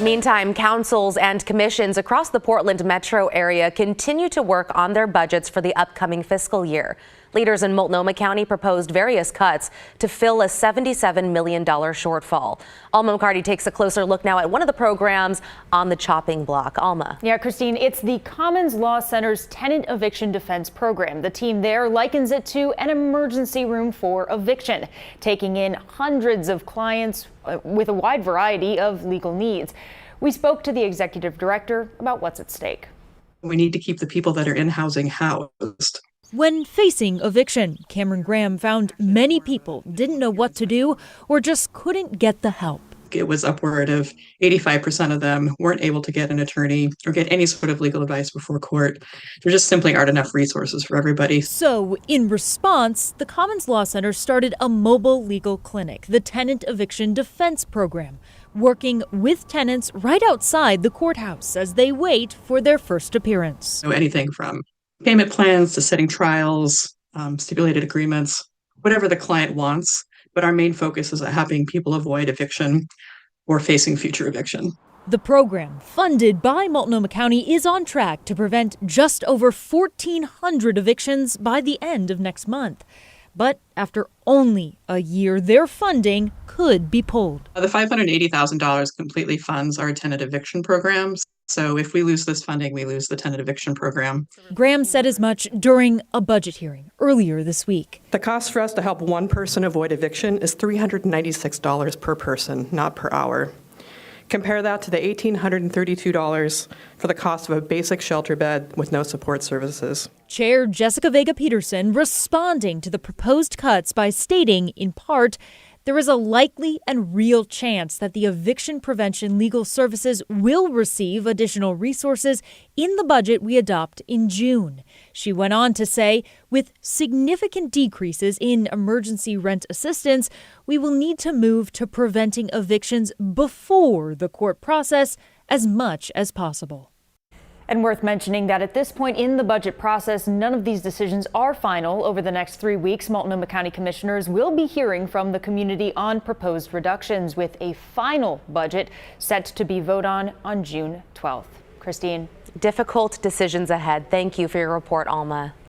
Meantime, councils and commissions across the Portland metro area continue to work on their budgets for the upcoming fiscal year. Leaders in Multnomah County proposed various cuts to fill a $77 million shortfall. Alma McCarty takes a closer look now at one of the programs on the chopping block. Alma. Yeah, Christine, it's the Commons Law Center's Tenant Eviction Defense program. The team there likens it to an emergency room for eviction, taking in hundreds of clients with a wide variety of legal needs. We spoke to the executive director about what's at stake. We need to keep the people that are in housing housed. When facing eviction, Cameron Graham found many people didn't know what to do or just couldn't get the help. It was upward of 85% of them weren't able to get an attorney or get any sort of legal advice before court. There just simply aren't enough resources for everybody. So in response, the Commons Law Center started a mobile legal clinic, the Tenant Eviction Defense program, working with tenants right outside the courthouse as they wait for their first appearance. So anything from payment plans to setting trials, stipulated agreements, whatever the client wants. But our main focus is on helping people avoid eviction or facing future eviction. The program, funded by Multnomah County, is on track to prevent just over 1,400 evictions by the end of next month. But after only a year, their funding could be pulled. The $580,000 completely funds our tenant eviction programs. So if we lose this funding, we lose the tenant eviction program. Graham said as much during a budget hearing earlier this week. The cost for us to help one person avoid eviction is $396 per person, not per hour. Compare that to the $1,832 for the cost of a basic shelter bed with no support services. Chair Jessica Vega Peterson responding to the proposed cuts by stating, in part, there is a likely and real chance that the eviction prevention legal services will receive additional resources in the budget we adopt in June. She went on to say, with significant decreases in emergency rent assistance, we will need to move to preventing evictions before the court process as much as possible. And worth mentioning that at this point in the budget process, none of these decisions are final. Over the next 3 weeks, Multnomah County commissioners will be hearing from the community on proposed reductions, with a final budget set to be voted on June 12th. Christine. Difficult decisions ahead. Thank you for your report, Alma.